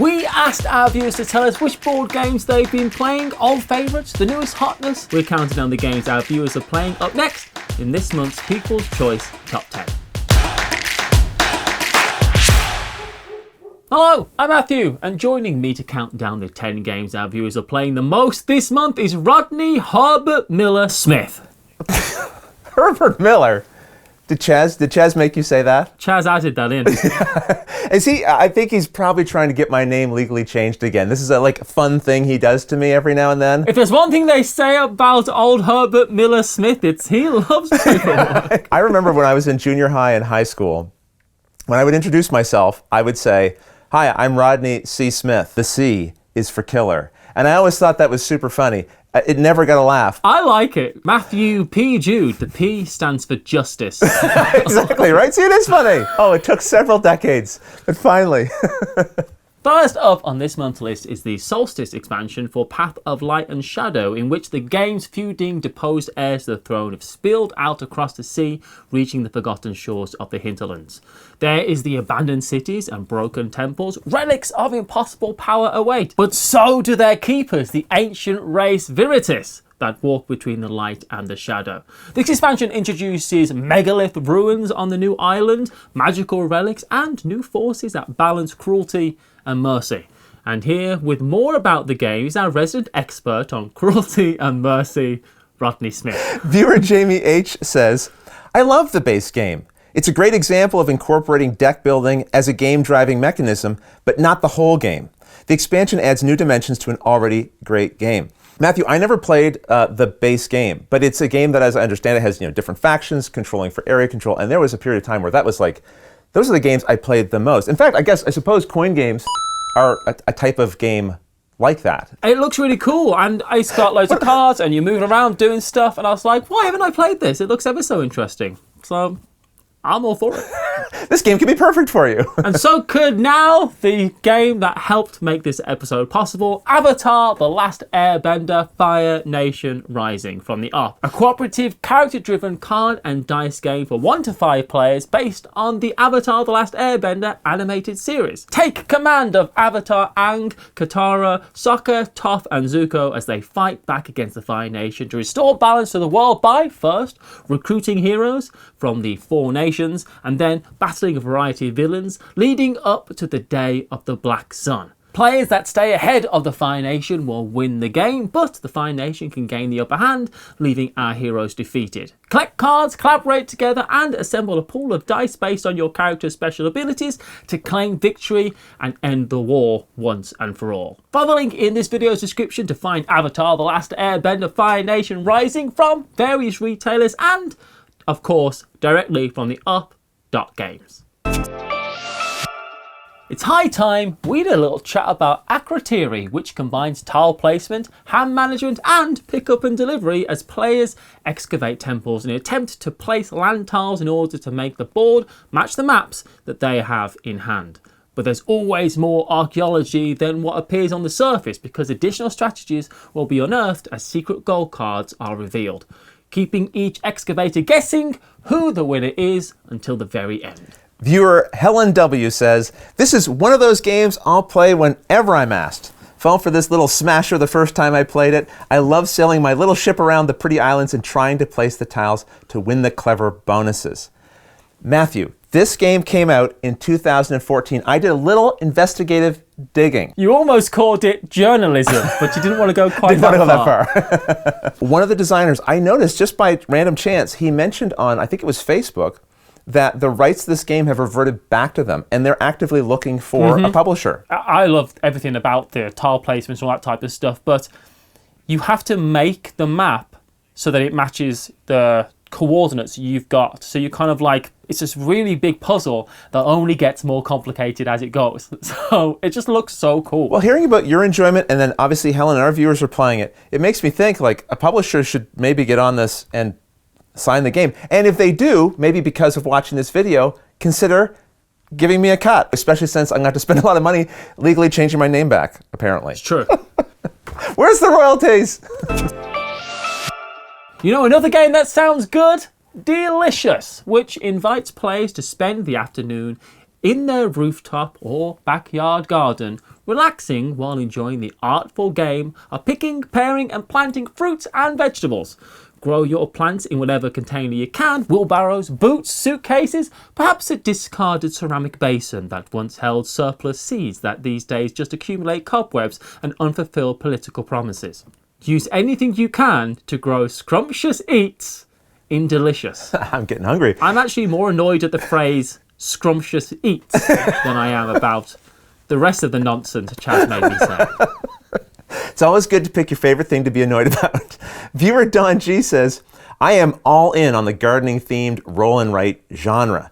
We asked our viewers to tell us which board games they've been playing, old favourites, the newest hotness. We're counting down the games our viewers are playing up next in this month's People's Choice Top 10. Hello, I'm Matthew, and joining me to count down the 10 games our viewers are playing the most this month is Rodney Herbert Miller Smith. Herbert Miller? Did Chaz make you say that? Chaz added that in. Is he? I think he's probably trying to get my name legally changed again. This is a fun thing he does to me every now and then. If there's one thing they say about old Herbert Miller Smith, it's he loves paperwork. I remember when I was in junior high and high school, when I would introduce myself, I would say, "Hi, I'm Rodney C. Smith. The C is for killer." And I always thought that was super funny. It never got a laugh. I like it. Matthew P. Jude. The P stands for justice. Exactly, right? See, it is funny. Oh, it took several decades, but finally. First up on this month's list is the Solstice expansion for Path of Light and Shadow, in which the game's feuding deposed heirs to the throne have spilled out across the sea, reaching the forgotten shores of the hinterlands. There is the abandoned cities and broken temples. Relics of impossible power await, but so do their keepers, the ancient race Viritus, that walk between the light and the shadow. This expansion introduces megalith ruins on the new island, magical relics, and new forces that balance cruelty and mercy. And here, with more about the game, is our resident expert on cruelty and mercy, Rodney Smith. Viewer Jamie H. says, "I love the base game. It's a great example of incorporating deck building as a game-driving mechanism, but not the whole game. The expansion adds new dimensions to an already great game." Matthew, I never played the base game, but it's a game that, as I understand it, has different factions controlling for area control, and there was a period of time where that was those are the games I played the most. In fact, I suppose coin games are a type of game like that. It looks really cool, and it's got loads of cards, and you're moving around doing stuff, and I was like, why haven't I played this? It looks ever so interesting. So I'm all for it. This game could be perfect for you. And so could now the game that helped make this episode possible, Avatar: The Last Airbender Fire Nation Rising from the Up. A cooperative, character-driven card and dice game for 1 to 5 players based on the Avatar: The Last Airbender animated series. Take command of Avatar Aang, Katara, Sokka, Toph and Zuko as they fight back against the Fire Nation to restore balance to the world by, first, recruiting heroes from the 4 nations, and then battling a variety of villains, leading up to the Day of the Black Sun. Players that stay ahead of the Fire Nation will win the game, but the Fire Nation can gain the upper hand, leaving our heroes defeated. Collect cards, collaborate together, and assemble a pool of dice based on your character's special abilities to claim victory and end the war once and for all. Follow the link in this video's description to find Avatar: The Last Airbender Fire Nation Rising from various retailers and, of course, directly from the Up.Games. It's high time we did a little chat about Akrotiri, which combines tile placement, hand management and pickup and delivery as players excavate temples in an attempt to place land tiles in order to make the board match the maps that they have in hand. But there's always more archaeology than what appears on the surface, because additional strategies will be unearthed as secret gold cards are revealed, keeping each excavator guessing who the winner is until the very end. Viewer Helen W. says, "This is one of those games I'll play whenever I'm asked. Fell for this little smasher the first time I played it. I love sailing my little ship around the pretty islands and trying to place the tiles to win the clever bonuses." Matthew, this game came out in 2014. I did a little investigative digging. You almost called it journalism, but you didn't want to go quite that far. One of the designers, I noticed just by random chance, he mentioned on, I think it was Facebook, that the rights to this game have reverted back to them, and they're actively looking for a publisher. I love everything about the tile placements and all that type of stuff, but you have to make the map so that it matches the coordinates you've got. So you kind of it's this really big puzzle that only gets more complicated as it goes. So it just looks so cool. Well, hearing about your enjoyment, and then obviously Helen and our viewers are playing it, it makes me think a publisher should maybe get on this and sign the game. And if they do, maybe because of watching this video, consider giving me a cut, especially since I'm going to have to spend a lot of money legally changing my name back, apparently. It's true. Where's the royalties? You know another game that sounds good? Delicious, which invites players to spend the afternoon in their rooftop or backyard garden relaxing while enjoying the artful game of picking, paring and planting fruits and vegetables. Grow your plants in whatever container you can, wheelbarrows, boots, suitcases, perhaps a discarded ceramic basin that once held surplus seeds that these days just accumulate cobwebs and unfulfilled political promises. Use anything you can to grow scrumptious eats in delicious. I'm getting hungry. I'm actually more annoyed at the phrase scrumptious eats than I am about the rest of the nonsense Chaz made me say. It's always good to pick your favorite thing to be annoyed about. Viewer Don G says, I am all in on the gardening-themed roll and write genre.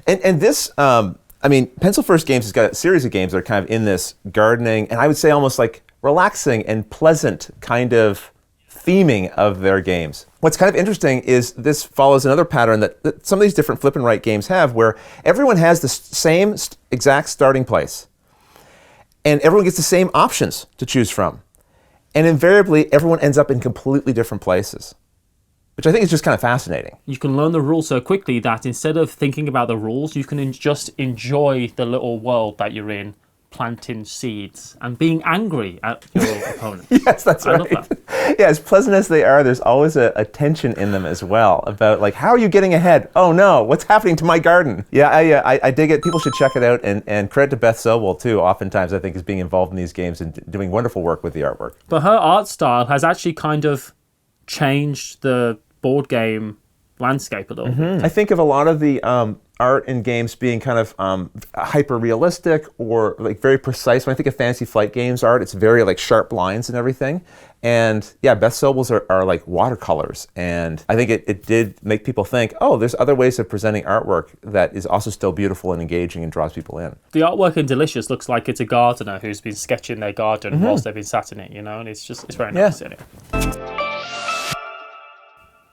And this, Pencil First Games has got a series of games that are kind of in this gardening, and I would say almost like relaxing and pleasant kind of theming of their games. What's kind of interesting is this follows another pattern that some of these different flip and write games have, where everyone has the same exact starting place. And everyone gets the same options to choose from. And invariably, everyone ends up in completely different places, which I think is just kind of fascinating. You can learn the rules so quickly that instead of thinking about the rules, you can just enjoy the little world that you're in, planting seeds and being angry at your opponent. Yes, that's right. I love that. Yeah, as pleasant as they are, there's always a tension in them as well about like, how are you getting ahead? Oh no, what's happening to my garden? Yeah, I dig it. People should check it out, and credit to Beth Sobel too. Oftentimes, I think is being involved in these games and doing wonderful work with the artwork. But her art style has actually kind of changed the board game landscape a little bit. I think of a lot of the art in games being kind of hyper-realistic or like very precise. When I think of Fantasy Flight Games art, it's very like sharp lines and everything. And yeah, Beth Sobel's are like watercolors. And I think it did make people think, oh, there's other ways of presenting artwork that is also still beautiful and engaging and draws people in. The artwork in Delicious looks like it's a gardener who's been sketching their garden whilst they've been sat in it, you know, and it's very nice. Yeah. Anyway.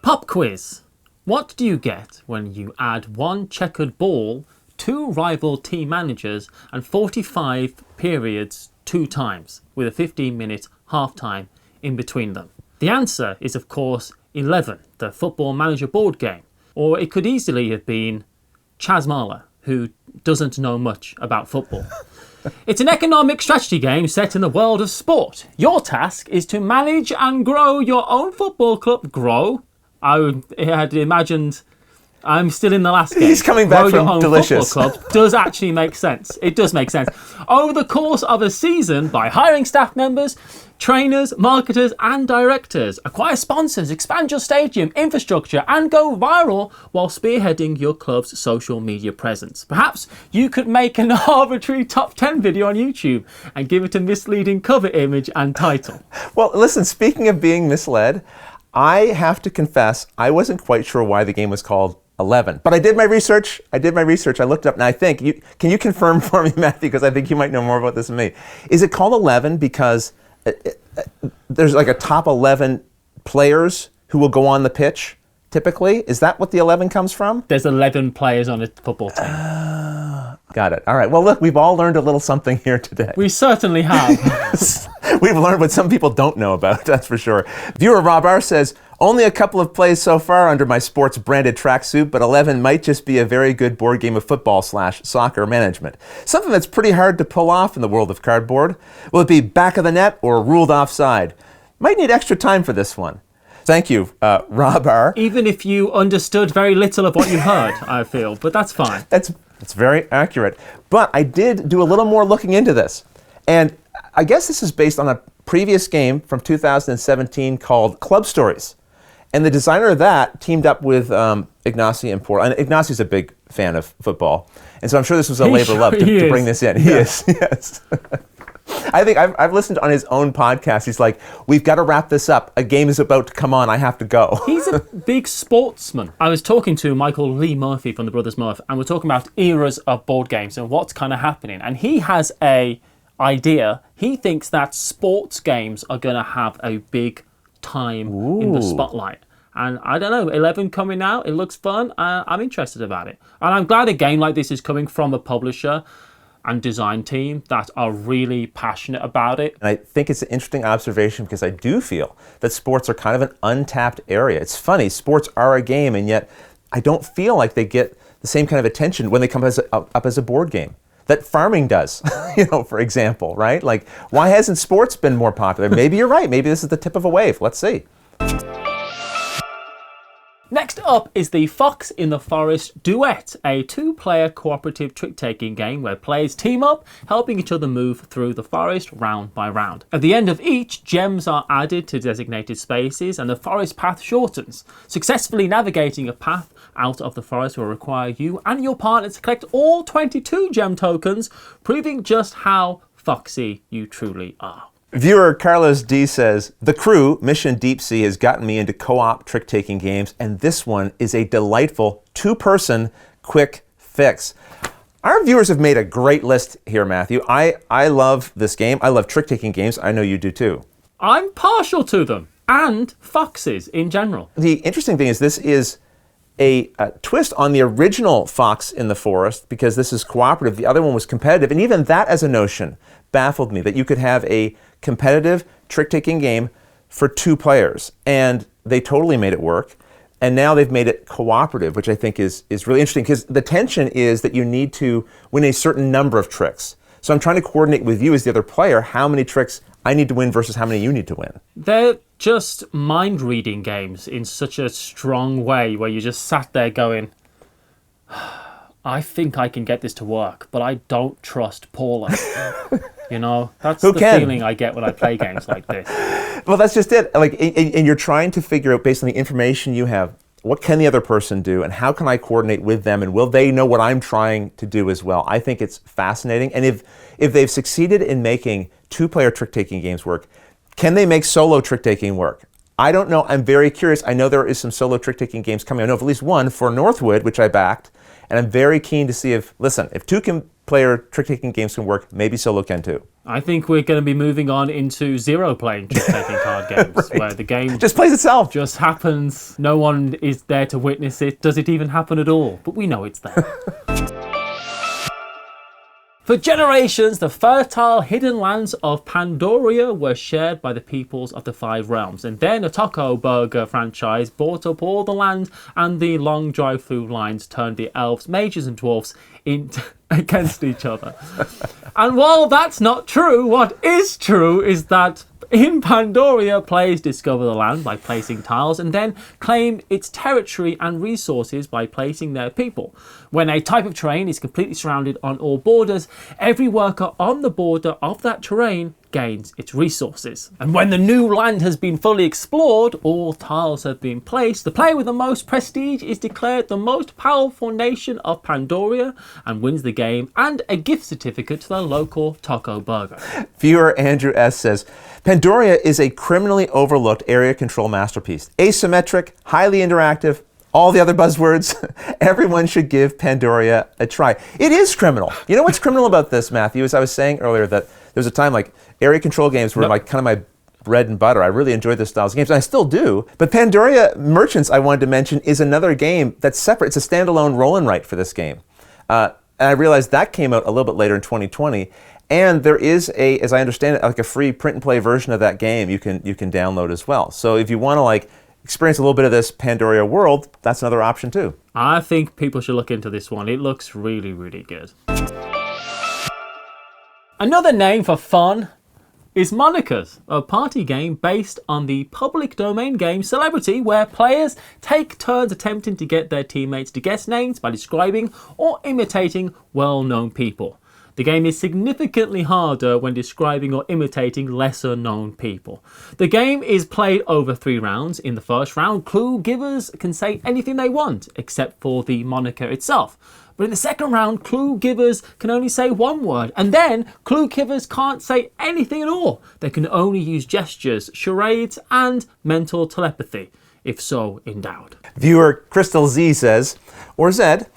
Pop quiz. What do you get when you add one checkered ball, two rival team managers, and 45 periods 2 times, with a 15-minute half-time in between them? The answer is, of course, 11, the Football Manager board game. Or it could easily have been Chaz Marler, who doesn't know much about football. It's an economic strategy game set in the world of sport. Your task is to manage and grow your own football club. Grow? I had imagined. I'm still in the last game. He's coming back from Delicious. Football club does actually make sense. It does make sense. Over the course of a season, by hiring staff members, trainers, marketers, and directors, acquire sponsors, expand your stadium, infrastructure, and go viral while spearheading your club's social media presence. Perhaps you could make an arbitrary top 10 video on YouTube and give it a misleading cover image and title. Well, listen, speaking of being misled, I have to confess, I wasn't quite sure why the game was called 11. But I did my research. I looked it up, and I think, can you confirm for me, Matthew, because I think you might know more about this than me. Is it called 11 because there's like a top 11 players who will go on the pitch, typically? Is that what the 11 comes from? There's 11 players on a football team. Got it. All right. Well, look, we've all learned a little something here today. We certainly have. We've learned what some people don't know about, that's for sure. Viewer Rob R says, only a couple of plays so far under my sports branded tracksuit, but 11 might just be a very good board game of football/soccer management. Something that's pretty hard to pull off in the world of cardboard. Will it be back of the net or ruled offside? Might need extra time for this one. Thank you, Rob R. Even if you understood very little of what you heard, I feel, but that's fine. That's very accurate. But I did do a little more looking into this. And I guess this is based on a previous game from 2017 called Club Stories. And the designer of that teamed up with Ignacy and Portal. And Ignacy's a big fan of football. And so I'm sure this was a labor of love to bring this in. He is, yes. I think I've listened on his own podcast. He's like, we've got to wrap this up. A game is about to come on. I have to go. He's a big sportsman. I was talking to Michael Lee Murphy from the Brothers Murph, and we're talking about eras of board games and what's kind of happening. And he has a idea. He thinks that sports games are going to have a big time in the spotlight. And I don't know, 11 coming out, it looks fun. I'm interested about it. And I'm glad a game like this is coming from a publisher and design team that are really passionate about it. And I think it's an interesting observation because I do feel that sports are kind of an untapped area. It's funny, sports are a game, and yet I don't feel like they get the same kind of attention when they come up as a board game. that farming does, for example, right? Like, why hasn't sports been more popular? Maybe you're right. Maybe this is the tip of a wave. Let's see. Next up is the Fox in the Forest Duet, a two-player cooperative trick-taking game where players team up, helping each other move through the forest round by round. At the end of each, gems are added to designated spaces and the forest path shortens. Successfully navigating a path out of the forest will require you and your partner to collect all 22 gem tokens, proving just how foxy you truly are. Viewer Carlos D says, the crew, Mission Deep Sea, has gotten me into co-op trick-taking games, and this one is a delightful two-person quick fix. Our viewers have made a great list here, Matthew. I love this game. I love trick-taking games. I know you do too. I'm partial to them, and foxes in general. The interesting thing is this is a twist on the original Fox in the Forest, because this is cooperative. The other one was competitive, and even that as a notion baffled me, that you could have a competitive trick-taking game for two players, and they totally made it work. And now they've made it cooperative, which I think is really interesting, because the tension is that you need to win a certain number of tricks. So I'm trying to coordinate with you as the other player how many tricks I need to win versus how many you need to win. They're just mind-reading games in such a strong way, where you just sat there going, I think I can get this to work, but I don't trust Paula. That's the feeling I get when I play games like this. Well, that's just it. Like, and you're trying to figure out, based on the information you have, what can the other person do, and how can I coordinate with them, and will they know what I'm trying to do as well? I think it's fascinating. And if they've succeeded in making two-player trick-taking games work, can they make solo trick-taking work? I don't know. I'm very curious. I know there is some solo trick-taking games coming. I know of at least one for Northwood, which I backed. And I'm very keen to see if two-player trick-taking games can work, maybe solo can too. I think we're going to be moving on into zero-playing trick-taking card games, right, where the game just plays itself. Just happens. No one is there to witness it. Does it even happen at all? But we know it's there. For generations, the fertile hidden lands of Pandoria were shared by the peoples of the Five Realms, and then a taco burger franchise bought up all the land, and the long drive-through lines turned the elves, mages and dwarfs against each other. And while that's not true, what is true is that in Pandoria, players discover the land by placing tiles and then claim its territory and resources by placing their people. When a type of terrain is completely surrounded on all borders, every worker on the border of that terrain gains its resources. And when the new land has been fully explored, all tiles have been placed, the player with the most prestige is declared the most powerful nation of Pandoria and wins the game and a gift certificate to the local taco burger. Viewer Andrew S. says, Pandoria is a criminally overlooked area control masterpiece. Asymmetric, highly interactive, all the other buzzwords. Everyone should give Pandoria a try. It is criminal. You know what's criminal about this, Matthew? As I was saying earlier, that there was a time like area control games were like kind of my bread and butter. I really enjoyed this style of games, and I still do. But Pandoria Merchants, I wanted to mention, is another game that's separate. It's a standalone roll and write for this game. And I realized that came out a little bit later in 2020. And there is as I understand it, like a free print and play version of that game you can download as well. So if you want to experience a little bit of this Pandoria world, that's another option too. I think people should look into this one. It looks really, really good. Another name for fun is Monikers, a party game based on the public domain game Celebrity, where players take turns attempting to get their teammates to guess names by describing or imitating well-known people. The game is significantly harder when describing or imitating lesser known people. The game is played over 3 rounds. In the first round, clue givers can say anything they want, except for the moniker itself. But in the second round, clue givers can only say one word, and then clue givers can't say anything at all. They can only use gestures, charades, and mental telepathy, if so endowed. Viewer Crystal Z says, or Zed,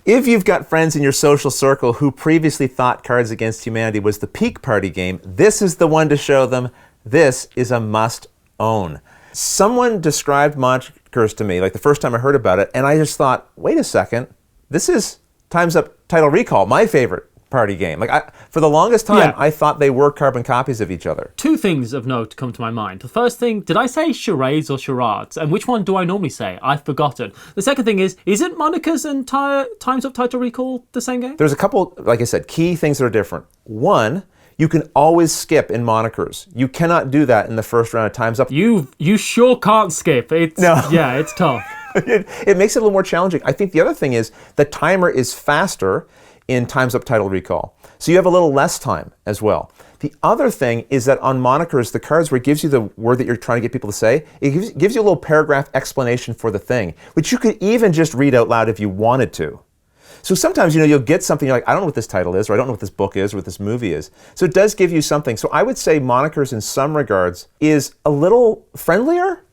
if you've got friends in your social circle who previously thought Cards Against Humanity was the peak party game, this is the one to show them. This is a must own. Someone described Monikers to me, like the first time I heard about it, and I just thought, wait a second, this is Time's Up Title Recall, my favorite party game. Like for the longest time, Yeah. I thought they were carbon copies of each other. Two things of note come to my mind. The first thing, did I say charades or charades? And which one do I normally say? I've forgotten. The second thing isn't Monica's and Time's Up Title Recall the same game? There's a couple, like I said, key things that are different. One, you can always skip in monikers. You cannot do that in the first round of Time's Up. You sure can't skip. Yeah, it's tough. It makes it a little more challenging. I think the other thing is the timer is faster in Time's Up Title Recall. So you have a little less time as well. The other thing is that on monikers, the cards where it gives you the word that you're trying to get people to say, it gives you a little paragraph explanation for the thing, which you could even just read out loud if you wanted to. So sometimes, you'll get something, you're like, I don't know what this title is, or I don't know what this book is, or what this movie is. So it does give you something. So I would say monikers in some regards is a little friendlier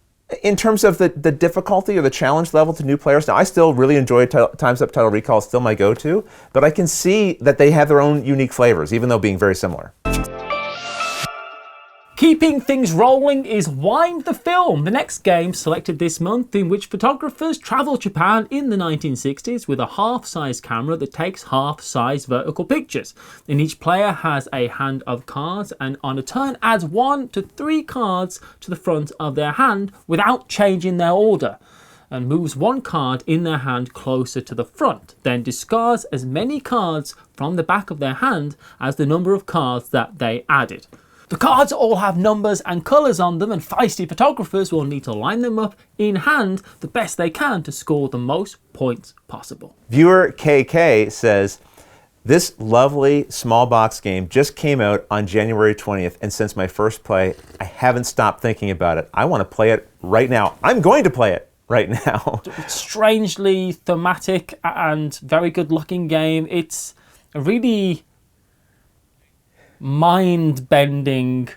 in terms of the difficulty or the challenge level to new players. Now, I still really enjoy Time's Up Title Recall, it's still my go-to, but I can see that they have their own unique flavors, even though being very similar. Keeping things rolling is Wind the Film, the next game selected this month in which photographers travel Japan in the 1960s with a half-size camera that takes half-size vertical pictures. And each player has a hand of cards and on a turn adds 1 to 3 cards to the front of their hand without changing their order, and moves 1 card in their hand closer to the front, then discards as many cards from the back of their hand as the number of cards that they added. The cards all have numbers and colours on them, and feisty photographers will need to line them up in hand the best they can to score the most points possible. Viewer KK says, this lovely small box game just came out on January 20th, and since my first play, I haven't stopped thinking about it. I want to play it right now. I'm going to play it right now. Strangely thematic and very good looking game. It's a really mind-bending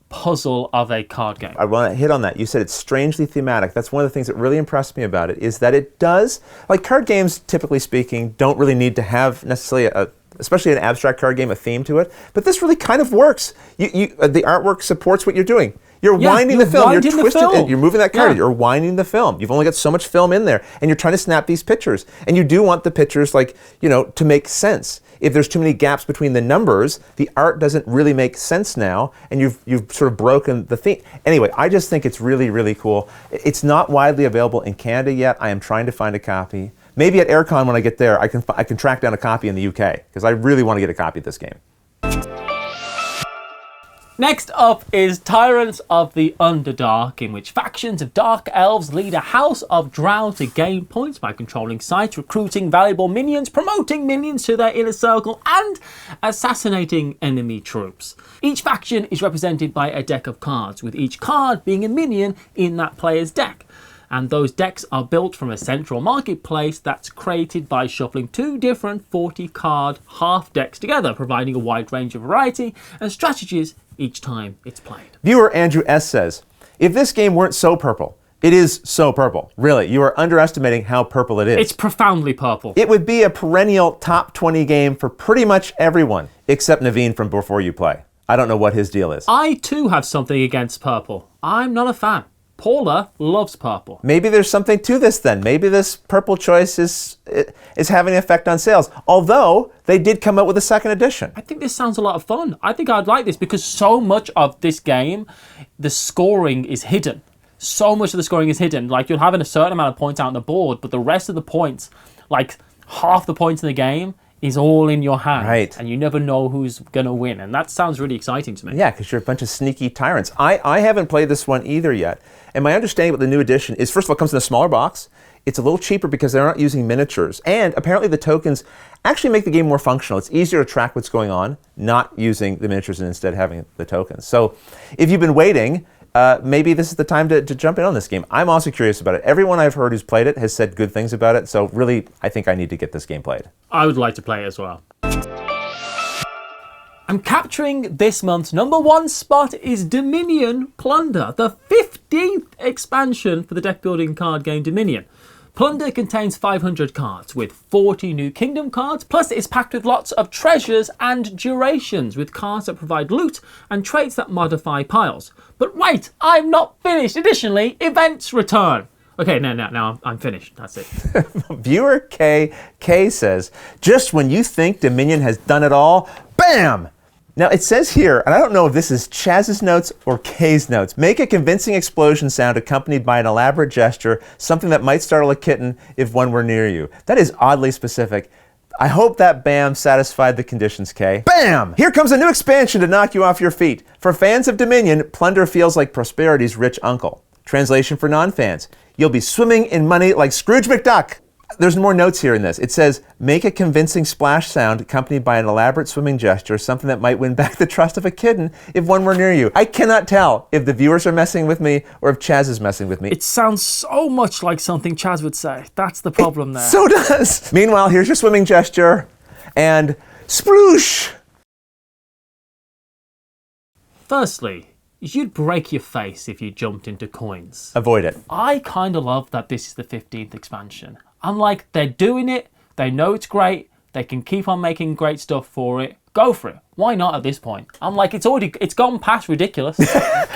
puzzle of a card game. I want to hit on that. You said it's strangely thematic. That's one of the things that really impressed me about it, is that it does, like card games, typically speaking, don't really need to have necessarily especially an abstract card game, a theme to it. But this really kind of works. The artwork supports what you're doing. You're winding the film. You're twisting it. You're moving that card. Yeah. You're winding the film. You've only got so much film in there, and you're trying to snap these pictures. And you do want the pictures, to make sense. If there's too many gaps between the numbers, the art doesn't really make sense now, and you've sort of broken the theme. Anyway, I just think it's really, really cool. It's not widely available in Canada yet. I am trying to find a copy. Maybe at AirCon when I get there, I can track down a copy in the UK, because I really want to get a copy of this game. Next up is Tyrants of the Underdark, in which factions of dark elves lead a house of drow to gain points by controlling sites, recruiting valuable minions, promoting minions to their inner circle, and assassinating enemy troops. Each faction is represented by a deck of cards, with each card being a minion in that player's deck. And those decks are built from a central marketplace that's created by shuffling 2 different 40-card half decks together, providing a wide range of variety and strategies each time it's played. Viewer Andrew S. says, if this game weren't so purple, it is so purple. Really, you are underestimating how purple it is. It's profoundly purple. It would be a perennial top 20 game for pretty much everyone, except Naveen from Before You Play. I don't know what his deal is. I too have something against purple. I'm not a fan. Paula loves purple. Maybe there's something to this then. Maybe this purple choice is having an effect on sales. Although, they did come out with a second edition. I think this sounds a lot of fun. I think I'd like this because so much of this game, the scoring is hidden. So much of the scoring is hidden. Like, you'll have a certain amount of points out on the board, but the rest of the points, like half the points in the game, is all in your hand. Right. And you never know who's going to win. And that sounds really exciting to me. Yeah, because you're a bunch of sneaky tyrants. I haven't played this one either yet. And my understanding about the new edition is, first of all, it comes in a smaller box. It's a little cheaper because they're not using miniatures. And apparently the tokens actually make the game more functional. It's easier to track what's going on, not using the miniatures and instead having the tokens. So if you've been waiting, maybe this is the time to jump in on this game. I'm also curious about it. Everyone I've heard who's played it has said good things about it. So really, I think I need to get this game played. I would like to play it as well. I'm capturing this month's #1 spot is Dominion Plunder, the 15th expansion for the deck building card game Dominion. Plunder contains 500 cards with 40 new kingdom cards, plus it's packed with lots of treasures and durations with cards that provide loot and traits that modify piles. But wait, I'm not finished. Additionally, events return. Okay, now I'm finished. That's it. Viewer K says, just when you think Dominion has done it all, bam! Now it says here, and I don't know if this is Chaz's notes or K's notes, make a convincing explosion sound accompanied by an elaborate gesture, something that might startle a kitten if one were near you. That is oddly specific. I hope that BAM satisfied the conditions, K. BAM! Here comes a new expansion to knock you off your feet. For fans of Dominion, plunder feels like prosperity's rich uncle. Translation for non-fans. You'll be swimming in money like Scrooge McDuck. There's more notes here in this. It says, make a convincing splash sound accompanied by an elaborate swimming gesture, something that might win back the trust of a kitten if one were near you. I cannot tell if the viewers are messing with me or if Chaz is messing with me. It sounds so much like something Chaz would say. That's the problem there. So does. Meanwhile, here's your swimming gesture and sploosh. Firstly, you'd break your face if you jumped into coins. Avoid it. I kind of love that this is the 15th expansion. I'm like, they're doing it, they know it's great, they can keep on making great stuff for it. Go for it. Why not at this point? I'm like, it's gone past ridiculous.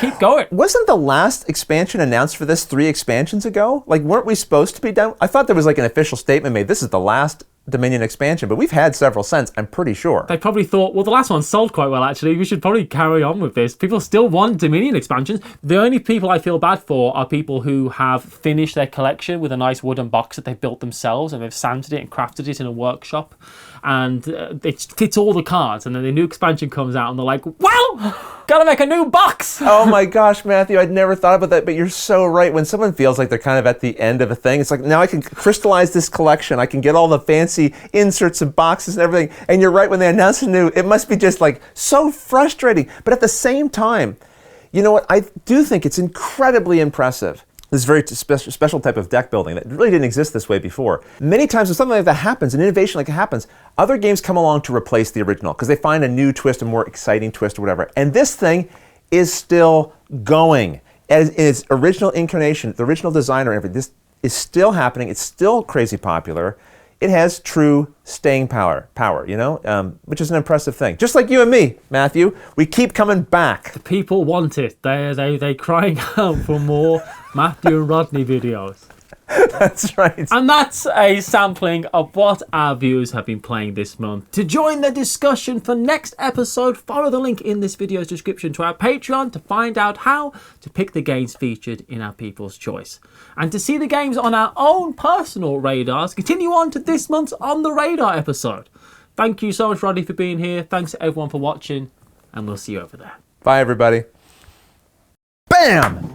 Keep going. Wasn't the last expansion announced for this 3 expansions ago? Like, weren't we supposed to be done? I thought there was like an official statement made, this is the last Dominion expansion, but we've had several since, I'm pretty sure. They probably thought, well, the last one sold quite well, actually. We should probably carry on with this. People still want Dominion expansions. The only people I feel bad for are people who have finished their collection with a nice wooden box that they've built themselves and they've sanded it and crafted it in a workshop. And it fits all the cards. And then the new expansion comes out and they're like, well, gotta make a new box. Oh my gosh, Matthew, I'd never thought about that, but you're so right. When someone feels like they're kind of at the end of a thing, it's like, now I can crystallize this collection. I can get all the fancy inserts and boxes and everything. And you're right, when they announce a new, it must be just like so frustrating. But at the same time, you know what? I do think it's incredibly impressive. This very special type of deck building that really didn't exist this way before. Many times when something like that happens, an innovation like that happens, other games come along to replace the original because they find a new twist, a more exciting twist or whatever. And this thing is still going. As in its original incarnation, the original designer and everything, this is still happening. It's still crazy popular. It has true staying power, you know, which is an impressive thing. Just like you and me, Matthew, we keep coming back. The people want it. They're crying out for more Matthew and Rodney videos. That's right. And that's a sampling of what our viewers have been playing this month. To join the discussion for next episode, follow the link in this video's description to our Patreon to find out how to pick the games featured in our People's Choice. And to see the games on our own personal radars, continue on to this month's On the Radar episode. Thank you so much, Rodney, for being here. Thanks to everyone for watching, and we'll see you over there. Bye, everybody. Bam!